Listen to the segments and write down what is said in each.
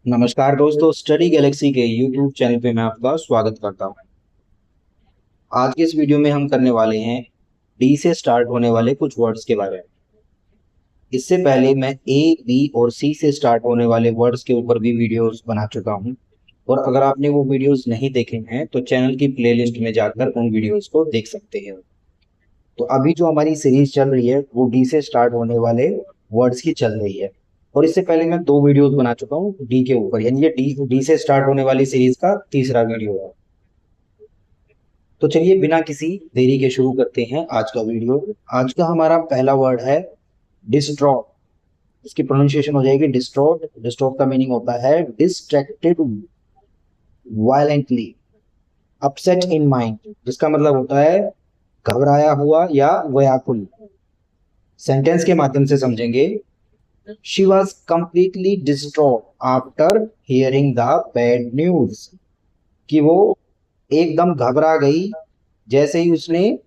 नमस्कार दोस्तों, study Galaxy के यूट्यूब चैनल पे मैं आपका स्वागत करता हूँ। आज के इस वीडियो में हम करने वाले हैं डी से स्टार्ट होने वाले कुछ वर्ड्स के बारे में। इससे पहले मैं ए, बी और सी से स्टार्ट होने वाले वर्ड्स के ऊपर भी वीडियोस बना चुका हूँ। और अगर आपने वो वीडियोस नहीं देखे हैं तो चैनल की प्लेलिस्ट में जाकर उन वीडियोस को देख सकते हैं। तो अभी जो हमारी सीरीज चल रही है वो डी से स्टार्ट होने वाले वर्ड्स की चल रही है। और इससे पहले मैं दो वीडियोस बना चुका हूँ डी के ऊपर, यानी ये डी से स्टार्ट होने वाली सीरीज का तीसरा वीडियो है। तो चलिए बिना किसी देरी के शुरू करते हैं आज का वीडियो। आज का हमारा पहला वर्ड है डिस्ट्रॉट। इसकी प्रोनाउंसिएशन हो जाएगी डिस्ट्रॉट। डिस्ट्रॉट का मीनिंग होता है distracted violently, upset in mind, जिसका मतलब होता है घबराया हुआ या व्याकुल। सेंटेंस के माध्यम से समझेंगे। She was completely distraught after hearing the bad news, कि वो एकदम घबरा गई जैसे ही उसने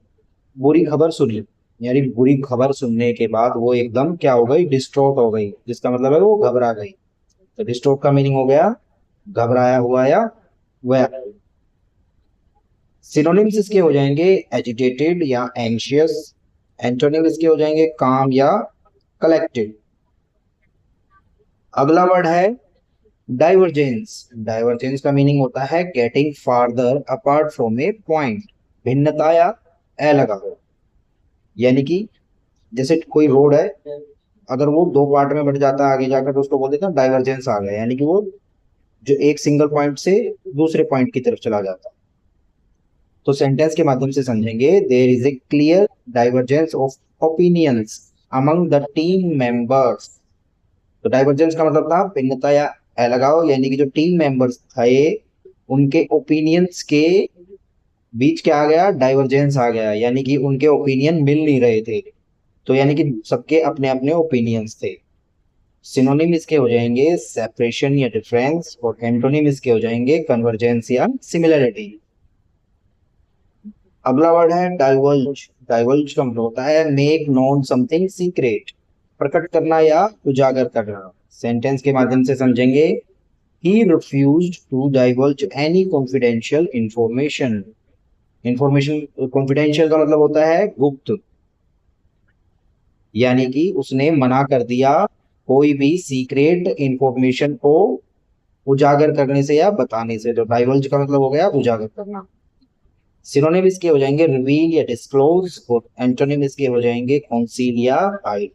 बुरी खबर सुनी। यानी बुरी खबर सुनने के बाद वो एकदम क्या हो गई, डिस्ट्रॉट हो गई, जिसका मतलब है वो घबरा गई। तो डिस्ट्रॉट का मीनिंग हो गया घबराया हुआ या वह। सिनोनिम्स इसके हो जाएंगे एजिटेटेड या एंशियस। एंटोनिम इसके हो जाएंगे काम या कलेक्टेड। अगला वर्ड है डाइवर्जेंस। डाइवर्जेंस का मीनिंग होता है getting farther apart from A point, भिन्नता या अलगाव। यानी कि जैसे कोई रोड है, अगर वो दो पार्ट में बट जाता है आगे जाकर तो उसको बोल देते हैं डाइवर्जेंस आ गया, यानी कि वो जो एक सिंगल पॉइंट से दूसरे पॉइंट की तरफ चला जाता है। तो सेंटेंस के माध्यम से समझेंगे। There is a clear divergence of opinions among the team members. तो डाइवर्जेंस का मतलब था भिन्नता या अलगाव, यानी कि जो टीम मेंबर्स थे उनके ओपिनियंस के बीच क्या आ गया, डाइवर्जेंस आ गया, यानी कि उनके ओपिनियन मिल नहीं रहे थे। तो यानी कि सबके अपने अपने ओपिनियंस थे। सिनोनिम इसके हो जाएंगे सेपरेशन या डिफरेंस, और एंटोनिम इसके हो जाएंगे कन्वर्जेंस या सिमिलरिटी। अगला वर्ड है डाइवल्ज। डाइवल्ज का मतलब होता है मेक नोन समथिंग सीक्रेट, प्रकट करना या उजागर करना। सेंटेंस के माध्यम से समझेंगे। He refused to divulge any confidential information. Information confidential का मतलब होता है गुप्त, यानी कि उसने मना कर दिया कोई भी सीक्रेट इंफॉर्मेशन को उजागर करने से या बताने से। तो डाइवल्ज का मतलब हो गया उजागर करना। सिनोनिम इसके हो जाएंगे रिवील या डिस्क्लोज, और एंटोनिम इसके हो जाएंगे कॉन्सील या हाइड।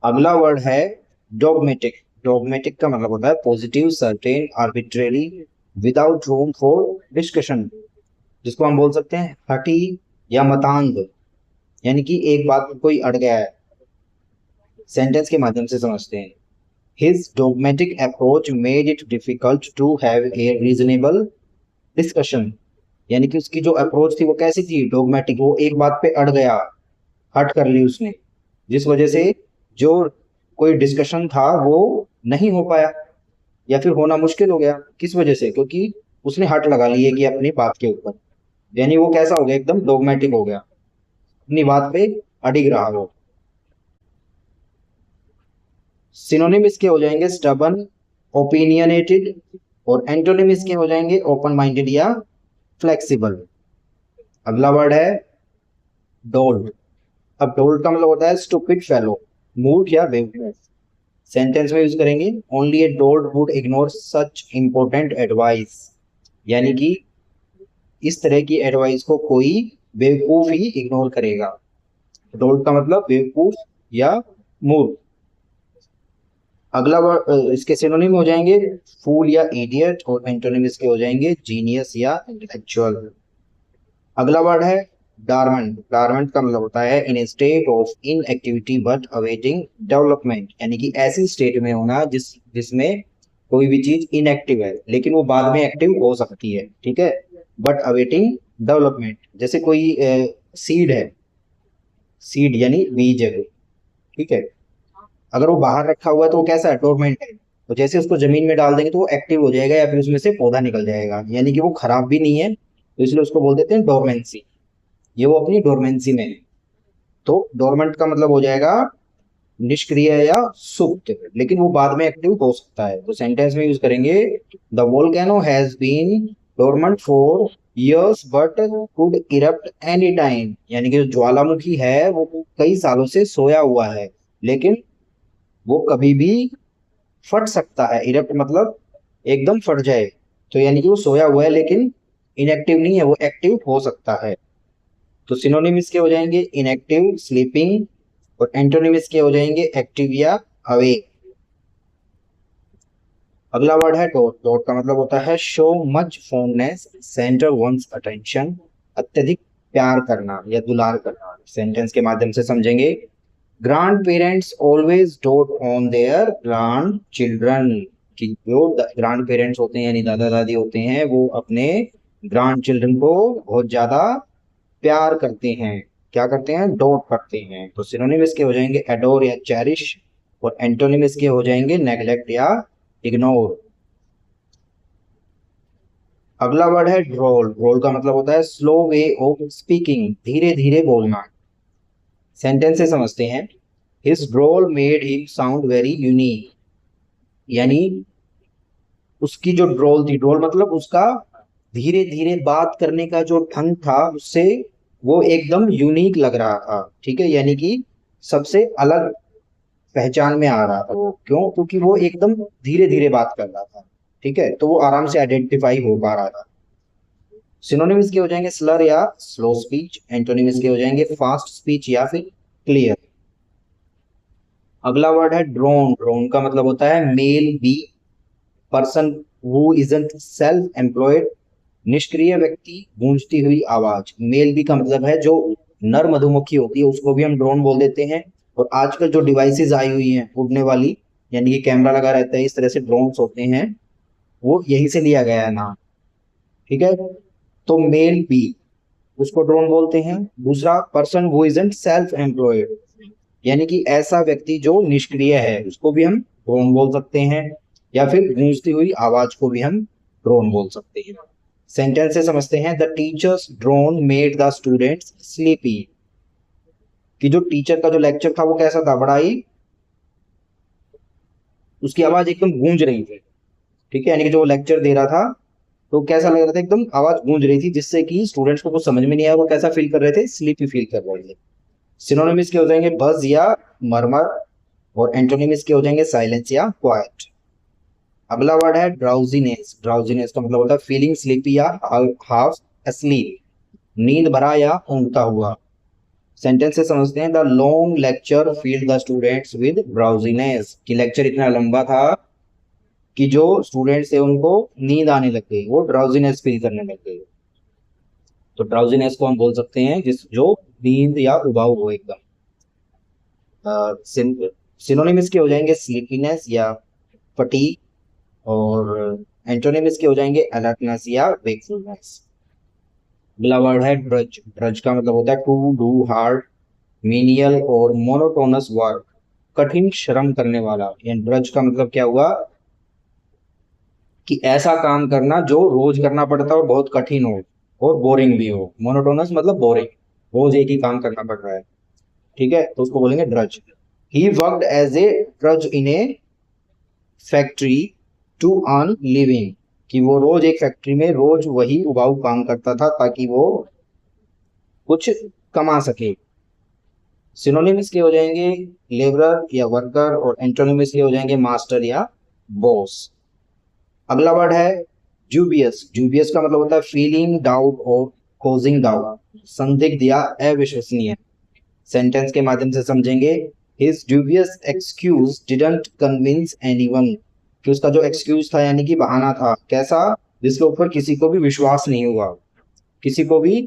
अगला वर्ड है डॉगमेटिक। डॉगमेटिक का मतलब होता है positive, certain, arbitrary, without room for discussion, जिसको हम बोल सकते हैं हठी या मतांग, यानी कि एक बात में कोई अड़ गया है। सेंटेंस के माध्यम से समझते हैं। His dogmatic approach made it difficult to have a reasonable discussion। यानी कि उसकी जो अप्रोच थी वो कैसी थी, डोगमेटिक, वो एक बात पे अड़ गया, हट कर ली उसने, जिस वजह से जो कोई डिस्कशन था वो नहीं हो पाया या फिर होना मुश्किल हो गया। किस वजह से, क्योंकि उसने हट लगा ली है कि अपनी बात के ऊपर, यानी वो कैसा हो गया, एकदम डोगमेटिक हो गया, अपनी बात पे अडिग रहा वो। सिनोनिम इसके हो जाएंगे स्टबन, ओपिनियनेटेड, और एंटोनिम इसके हो जाएंगे ओपन माइंडेड या फ्लेक्सिबल। अगला वर्ड है डोल्ड। अब डोल्ड का मतलब होता है स्टूपिड फेलो, मूड या बेवकूफ। सेंटेंस में यूज करेंगे only a dolt would ignore such important advice, यानी कि इस तरह की एडवाइस को कोई बेवकूफ ही इग्नोर करेगा। डोल्ड का मतलब बेवकूफ या मूर्ख। अगला वर्ड इसके सिनोनिम हो जाएंगे फूल या इडियट, और एंटोनिम इसके हो जाएंगे जीनियस या इंटेलेक्चुअल। अगला वर्ड है डारमेंट। डारमेंट का मतलब होता है in a state of inactivity but awaiting development, यानी कि ऐसी स्टेट में होना जिसमें कोई भी चीज इनएक्टिव है लेकिन वो बाद में एक्टिव हो सकती है, ठीक है। बट अवेटिंग डेवलपमेंट, जैसे कोई सीड है, सीड यानी बीज है, ठीक है। अगर वो बाहर रखा हुआ है तो वो कैसा है, डोरमेंट है। तो जैसे उसको जमीन में डाल देंगे तो वो एक्टिव हो जाएगा या फिर उसमें से पौधा निकल जाएगा, यानी कि वो खराब भी नहीं है, तो इसलिए उसको बोल देते हैं डोरमेंसी। ये वो अपनी डोरमेंसी में है। तो डोरमेंट का मतलब हो जाएगा निष्क्रिय या सुप्त, लेकिन वो बाद में एक्टिव हो सकता है। तो सेंटेंस में यूज करेंगे the volcano has been dormant for years but could erupt any time, यानी कि जो ज्वालामुखी है वो कई सालों से सोया हुआ है, लेकिन वो कभी भी फट सकता है। इरप्ट मतलब एकदम फट जाए, तो यानी कि वो सोया हुआ है लेकिन इनएक्टिव नहीं है, वो एक्टिव हो सकता है। तो सिनोनिम इसके हो जाएंगे इनएक्टिव, स्लीपिंग, और एंटोनिम इसके हो जाएंगे एक्टिव या अवेक। अगला वर्ड है डॉट। डॉट का मतलब होता है show much fondness, centre one's attention, अत्यधिक प्यार करना या दुलार करना। सेंटेंस के माध्यम से समझेंगे। Grand parents always dot on their grand children, कि जो ग्रांड पेरेंट्स होते हैं यानी दादा दादी होते हैं, वो अपने ग्रांड चिल्ड्रन को बहुत ज्यादा प्यार करते हैं। क्या करते हैं? डॉट करते हैं। तो सिनोनिम इसके हो जाएंगे एडोर या चेरिश, और एंटोनिम इसके हो जाएंगे नेग्लेक्ट या इग्नोर। अगला वर्ड है ड्रोल। ड्रोल का मतलब होता है स्लो वे ऑफ स्पीकिंग, धीरे धीरे बोलना। सेंटेंस से समझते हैं। His drawl made him sound very unique, यानी उसकी जो ड्रोल थी, ड्रोल मतलब उसका धीरे धीरे बात करने का जो ढंग था, उससे वो एकदम यूनिक लग रहा था। ठीक है, यानी कि सबसे अलग पहचान में आ रहा था वो। क्यों? क्योंकि वो एकदम धीरे धीरे बात कर रहा था। ठीक है, तो वो आराम से आइडेंटिफाई हो पा रहा था। सिनोनिम इसके हो जाएंगे स्लर या स्लो स्पीच। एंटोनिम इसके हो जाएंगे फास्ट स्पीच या फिर क्लियर। अगला वर्ड है ड्रोन। ड्रोन का मतलब होता है मेल बी person who isn't self employed, निष्क्रिय व्यक्ति, गूंजती हुई आवाज। मेल बी का मतलब है जो नर मधुमक्खी होती है उसको भी हम ड्रोन बोल देते हैं। और आजकल जो डिवाइसेस आई हुई हैं उड़ने वाली, यानी कि कैमरा लगा रहता है, इस तरह से ड्रोन्स होते हैं, वो यही से लिया गया है नाम। ठीक है, तो मेल बी उसको ड्रोन बोलते हैं। दूसरा person who isn't self employed, यानी कि ऐसा व्यक्ति जो निष्क्रिय है, उसको भी हम ड्रोन बोल सकते हैं। या फिर गूंजती हुई आवाज को भी हम ड्रोन बोल सकते हैं। सेंटेंस से समझते हैं। The teachers drone made the students sleepy, कि जो टीचर का जो लेक्चर था वो कैसा था? बड़ा ही, उसकी आवाज एकदम गूंज रही थी। ठीक है, यानी कि जो लेक्चर दे रहा था तो कैसा लग रहा था? एकदम आवाज गूंज रही थी, जिससे कि स्टूडेंट्स को कुछ समझ में नहीं आया। वो कैसा फील कर रहे थे? स्लीपी फील कर रहे थे। सिनोनिम्स के हो जाएंगे बज या मरमर, और एंटोनिम्स के हो जाएंगे साइलेंस या क्वाइट। अगला वर्ड है ड्राउजीनेस। ड्राउजीनेस का मतलब होता है फीलिंग स्लीपी या हाफ asleep, नींद भरा या ऊँघता हुआ। सेंटेंस से समझते हैं। The long lecture field the students with drowsiness, कि लेक्चर इतना लंबा था कि जो स्टूडेंट्स थे उनको नींद आने लग गई, वो ड्राउजीनेस फील करने लग गए। तो ड्राउजीनेस को हम बोल सकते हैं जिस जो नींद या उबाऊ हो एकदम। सिनोनिम्स के हो जाएंगे स्लीपीनेस या फटीग, और एंटोनिम्स के हो जाएंगे अलर्टनेस या वेकफुलनेस। अगला वर्ड है ड्रज। ड्रज का मतलब होता है टू डू हार्ड, मीनियल और मोनोटोनस वर्क, कठिन श्रम करने वाला। यानी ड्रज का मतलब क्या हुआ? कि ऐसा काम करना जो रोज करना पड़ता है और बहुत कठिन हो और बोरिंग भी हो। मोनोटोनस मतलब बोरिंग, रोज एक ही काम करना पड़ रहा है। ठीक है, तो उसको बोलेंगे drudge. He worked as a drudge in a factory to earn living, कि वो रोज एक फैक्ट्री में रोज वही उबाऊ काम करता था ताकि वो कुछ कमा सके। सिनोनिम्स के हो जाएंगे लेबरर या वर्कर, और एंटोनिम्स के हो जाएंगे मास्टर या बॉस। अगला वर्ड है जूबियस। जूबियस का मतलब होता है फीलिंग डाउट और कॉजिंग डाउट, संदिग्ध या अविश्वसनीय। सेंटेंस के माध्यम से समझेंगे। His dubious excuse didn't convince anyone, कि उसका जो एक्सक्यूज था यानी कि बहाना था, कैसा? जिसके ऊपर किसी को भी विश्वास नहीं हुआ। किसी को भी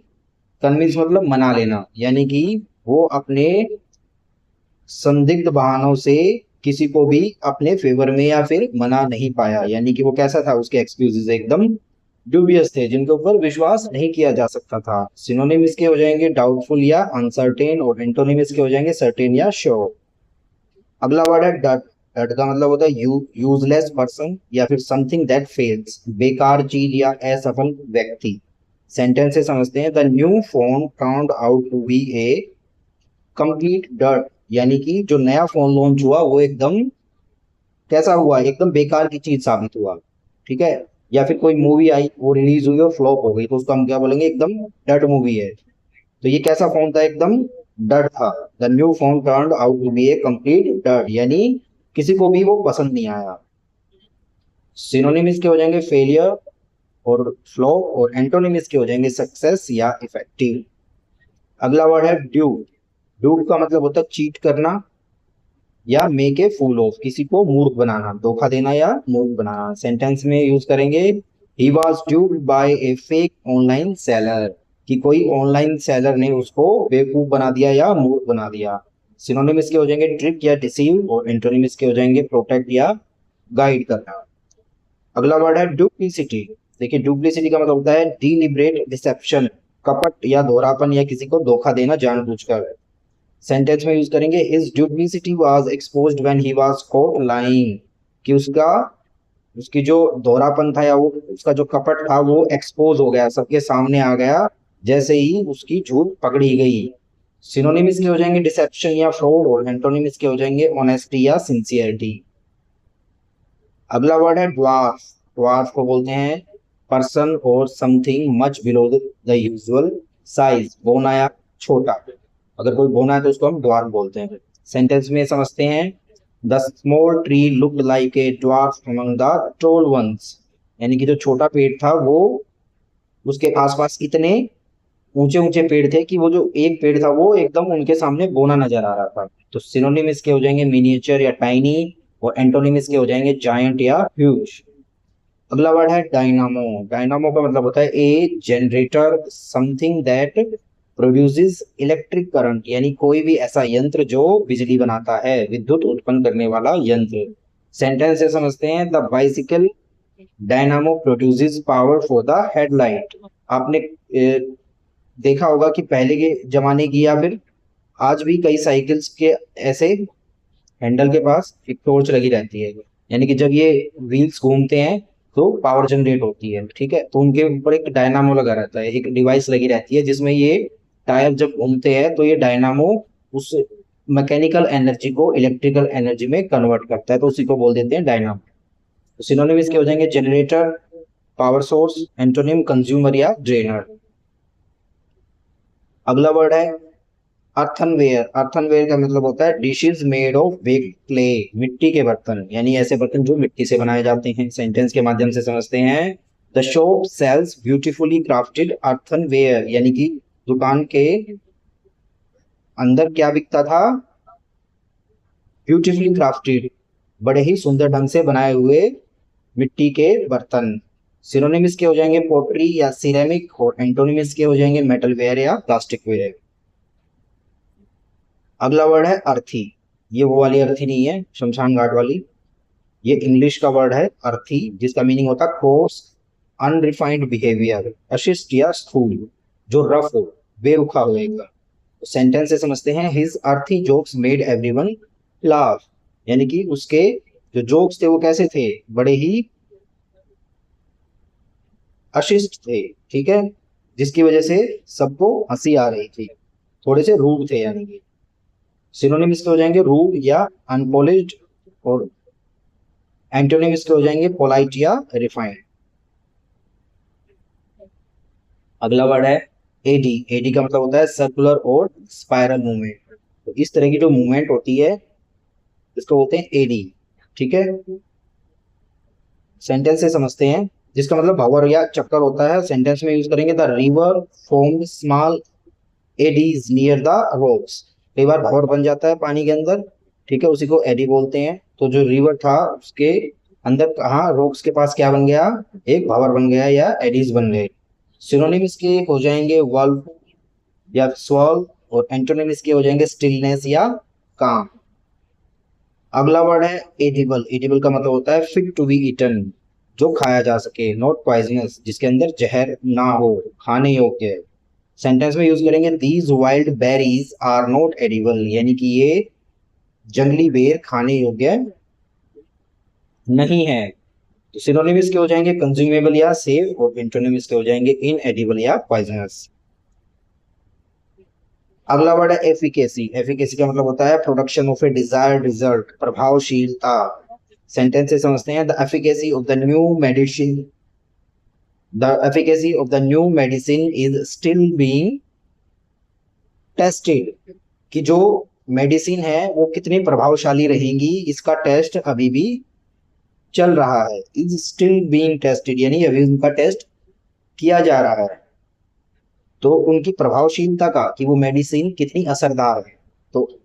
कन्विंस मतलब मना लेना, यानी कि वो अपने संदिग्ध बहानों से किसी को भी अपने फेवर में या फिर मना नहीं पाया। यानी कि वो कैसा था? उसके एक्सक्यूजेस एकदम ड्यूबियस थे, जिनके ऊपर विश्वास नहीं किया जा सकता था। सिनोनिम इसके हो जाएंगे डाउटफुल या अनसर्टेन, और एंटोनिम इसके हो जाएंगे सर्टेन या श्योर। अगला वर्ड है डट। डट का मतलब होता है यूजलेस पर्सन या फिर समथिंग दैट फेल्स, बेकार चीज या असफल व्यक्ति। सेंटेंस से समझते हैं। The new phone turned out to be a complete dud, यानी कि जो नया फोन लॉन्च हुआ वो एकदम कैसा हुआ, एकदम बेकार की चीज साबित हुआ। ठीक है। या फिर कोई मूवी आई, वो रिलीज हुई और फ्लॉप हो गई, तो उसको हम क्या बोलेंगे, एकदम डड मूवी है। तो ये कैसा फोन था, एकदम डड था। The new phone turned out to be a complete dud, यानी किसी को भी वो पसंद नहीं आया। सिनोनिम्स के हो जाएंगे फेलियर और फ्लॉप, और एंटोनिम्स के हो जाएंगे सक्सेस या इफेक्टिव। अगला वर्ड है ड्यूप। ड्यूप का मतलब होता है चीट करना या मेक ए फूल ऑफ, किसी को मूर्ख बनाना, धोखा देना या मूर्ख बनाना। सेंटेंस में यूज करेंगे he was duped by a fake online seller, कि कोई ऑनलाइन सेलर ने उसको बेवकूफ बना दिया या मूर्ख बना दिया। सिनोनिम्स के हो जाएंगे ट्रिक या डिसीव, और एंटोनिम्स के हो जाएंगे प्रोटेक्ट या गाइड करना। अगला वर्ड है डुप्लीसिटी। देखिए डुप्लीसिटी का मतलब होता है डिलिबरेट डिसेप्शन, कपट या दोहरापन या किसी को धोखा देना जानबूझकर। सेंटेंस में यूज करेंगे his duplicity was exposed when he was cot lying, कि उसका उसकी जो दोहरापन था या वो उसका जो कपट था वो एक्सपोज हो गया, सबके सामने आ गया जैसे ही उसकी झूठ पकड़ी गई। सिनोनिम्स के हो जाएंगे डिसेप्शन या फ्रॉड, और एंटोनिम्स के हो जाएंगे ऑनेस्टी या सिंसियरिटी। अगला वर्ड है ड्वार्फ। ड्वार्फ को बोलते हैं पर्सन और something much below the usual size, बौना या छोटा। अगर कोई बौना है तो उसको हम ड्वार्फ बोलते हैं। सेंटेंस में समझते हैं the small tree looked like a dwarf among the tall ones, यानी कि जो छोटा पेड़ था वो उसके आसपास इतने ऊंचे ऊंचे पेड़ थे कि वो जो एक पेड़ था वो एकदम उनके सामने बौना नजर आ रहा था। तो सिनोनिम इसके हो जाएंगे मिनिएचर या टाइनी, और एंटोनिम इसके हो जाएंगे जायंट या ह्यूज। अगला वर्ड है डायनामो। डायनामो का मतलब होता है a generator, something that produces electric current, यानी कोई भी ऐसा यंत्र जो बिजली बनाता है, विद्युत उत्पन्न करने वाला यंत्र। सेंटेंस से समझते हैं the bicycle dynamo produces power for the headlight. आपने देखा होगा कि पहले के जमाने की या फिर आज भी कई साइकिल्स के ऐसे हैंडल के पास एक टॉर्च लगी रहती है, यानी कि जब ये व्हील्स घूमते हैं तो पावर जनरेट होती है। ठीक है। तो उनके ऊपर एक डायनामो लगा रहता है, एक डिवाइस लगी रहती है जिसमें ये टायर जब घूमते हैं तो ये डायनामो उस मैकेनिकल एनर्जी को इलेक्ट्रिकल एनर्जी में कन्वर्ट करता है, तो उसी को बोल देते हैं डायनामो। तो सिनोनिम इसके हो जाएंगे generator, power source, antonym consumer या ड्रेनर। अगला वर्ड है अर्थनवेयर। अर्थनवेयर का मतलब होता है dishes made of baked clay, मिट्टी के बर्तन, यानी ऐसे बर्तन जो मिट्टी से बनाए जाते हैं। सेंटेंस के माध्यम से समझते हैं the shop sells beautifully crafted earthenware, यानी कि दुकान के अंदर क्या बिकता था, ब्यूटीफुली क्राफ्टेड, बड़े ही सुंदर ढंग से बनाए हुए मिट्टी के बर्तन। सिनोनिम्स के हो जाएंगे पोटरी या सिरेमिक, और एंटोनिम्स के हो जाएंगे मेटल वेयर या प्लास्टिक वेयर। अगला वर्ड है अर्थी। ये वो वाली अर्थी नहीं है शमशान घाट वाली, ये इंग्लिश का वर्ड है अर्थी, जिसका मीनिंग होता है कोर्स अनरिफाइंड बिहेवियर, अशिष्ट या स्थूल, जो रफ हो, बेरुखा हो एकदम। सेंटेंस से समझते हैं हिज अर्थी जोक्स मेड एवरीवन लाफ, यानी कि उसके जो जोक्स थे वो कैसे थे, बड़े ही अशिष्ट थे। ठीक है। जिसकी वजह से सबको हंसी आ रही थी, थोड़े से रूड थे, यानी कि सिनोनिम इसके हो जाएंगे रूड या अनपॉलिश्ड, और एंटोनिम इसके हो जाएंगे पोलाइट या रिफाइंड। अगला वर्ड है एडी। एडी का मतलब होता है सर्कुलर और स्पाइरल मूवमेंट। तो इस तरह की जो मूवमेंट होती है इसको बोलते हैं एडी। ठीक है। सेंटेंस से समझते हैं जिसका मतलब भंवर या चक्कर होता है। सेंटेंस में यूज करेंगे the river form small eddies near the rocks. कई बार भंवर बन जाता है पानी के अंदर, ठीक है, उसी को एडी बोलते हैं। तो जो रिवर था उसके अंदर कहाँ रॉक्स के पास क्या बन गया, एक भंवर बन गया या एडीज बन गए। सिनोनिम इसके हो जाएंगे वर्ल्व या स्वॉल, और एंटोनिम इसके हो जाएंगे स्टिलनेस या काम। अगला वर्ड है एडिबल। एडिबल का मतलब होता है फिट टू बी ईटन, जो खाया जा सके, नॉट पॉइजनस, जिसके अंदर जहर ना हो, खाने योग्य। सेंटेंस में यूज करेंगे these wild berries are not edible, यानी कि ये जंगली बेर खाने योग्य नहीं है। तो सिनोनिम्स के हो जाएंगे कंज्यूमेबल या सेफ, और एंटोनिम्स के हो जाएंगे इनएडिबल या पॉइजनस। अगला वर्ड है एफिकेसी। एफिकेसी का मतलब होता है production of A desired result, प्रभावशीलता। सेंटेंस से समझते हैं, the efficacy of the new medicine, the efficacy of the new medicine is still being tested, कि जो मेडिसिन है वो कितनी प्रभावशाली रहेंगी इसका टेस्ट अभी भी चल रहा है। इज स्टिल बीइंग टेस्टेड यानी अभी उनका टेस्ट किया जा रहा है। तो उनकी प्रभावशीलता का, कि वो मेडिसिन कितनी असरदार है, तो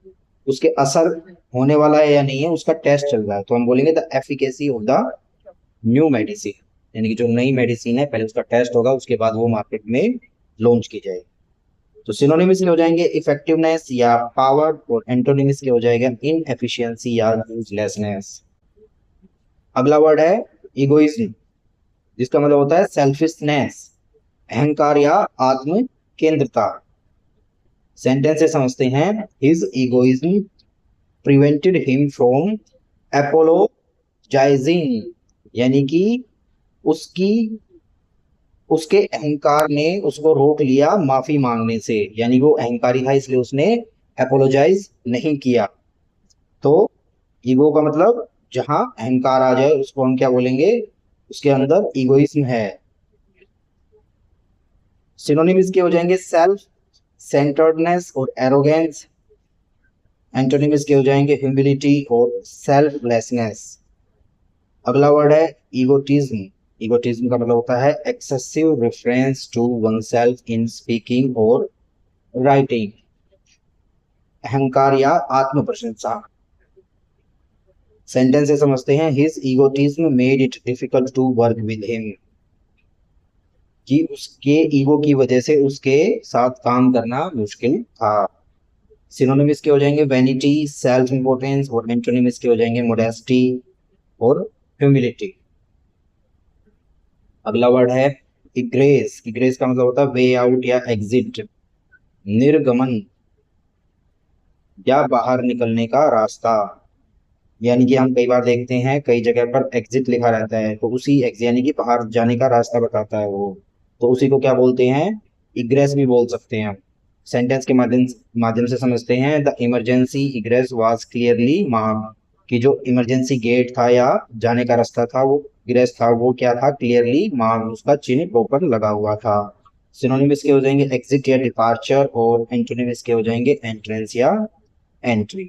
उसके असर होने वाला है या नहीं है उसका टेस्ट चल रहा है, तो हम बोलेंगे the efficacy of the new medicine, यानी कि जो नई मेडिसिन है पहले उसका टेस्ट होगा, उसके बाद वो मार्केट में लॉन्च की जाएगी। तो सिनोनिम्स के हो जाएंगे इफेक्टिवनेस या पावर, और एंटोनिम्स के हो जाएगा इनएफिशिएंसी या यूजलेसनेस। अगला वर्ड है इगोइज्म, जिसका मतलब होता है सेल्फिशनेस, अहंकार या आत्म केंद्रता। सेंटेंस से समझते हैं, his egoism prevented him from apologising, यानी कि उसकी उसके अहंकार ने उसको रोक लिया माफी मांगने से, यानी वो अहंकारी था इसलिए उसने एपोलोजाइज नहीं किया। तो ईगो का मतलब जहां अहंकार आ जाए उसको हम क्या बोलेंगे, उसके अंदर इगोइज्म है। सिनोनिम इसके हो जाएंगे सेल्फ सेंटर्डनेस और एरोगेंस। एंटोनिम इसके हो जाएंगे ह्यूमिलिटी और सेल्फलेसनेस। अगला वर्ड है ईगोटिज्म। ईगोटिज्म का मतलब होता है excessive reference to oneself in speaking और राइटिंग, अहंकार या आत्म प्रशंसा। सेंटेंस से समझते हैं, his egotism made it difficult to work with him, कि उसके ईगो की वजह से उसके साथ काम करना मुश्किल था। सिनोनिम्स के हो जाएंगे वैनिटी, सेल्फ इंपोर्टेंस, और एंटोनिम्स के हो जाएंगे मोडेस्टी और ह्यूमिलिटी। अगला वर्ड है इग्रेस। इग्रेस का मतलब होता है वे आउट या एग्जिट, निर्गमन या बाहर निकलने का रास्ता। यानी कि हम कई बार देखते हैं कई जगह पर एग्जिट लिखा रहता है, तो उसी एग्जिट यानी कि बाहर जाने का रास्ता बताता है वो, तो उसी को क्या बोलते हैं, इग्रेस भी बोल सकते हैं। सेंटेंस के माध्यम से समझते हैं, the emergency egress was clearly marked, कि जो इमरजेंसी गेट था या जाने का रास्ता था वो इग्रेस था, वो क्या था, क्लियरली मार्क्ड, उसका चिन्ह प्रॉपर लगा हुआ था। सिनोनिम्स के हो जाएंगे एग्जिट या डिपार्चर, और एंटोनिम्स के हो जाएंगे एंट्रेंस या एंट्री।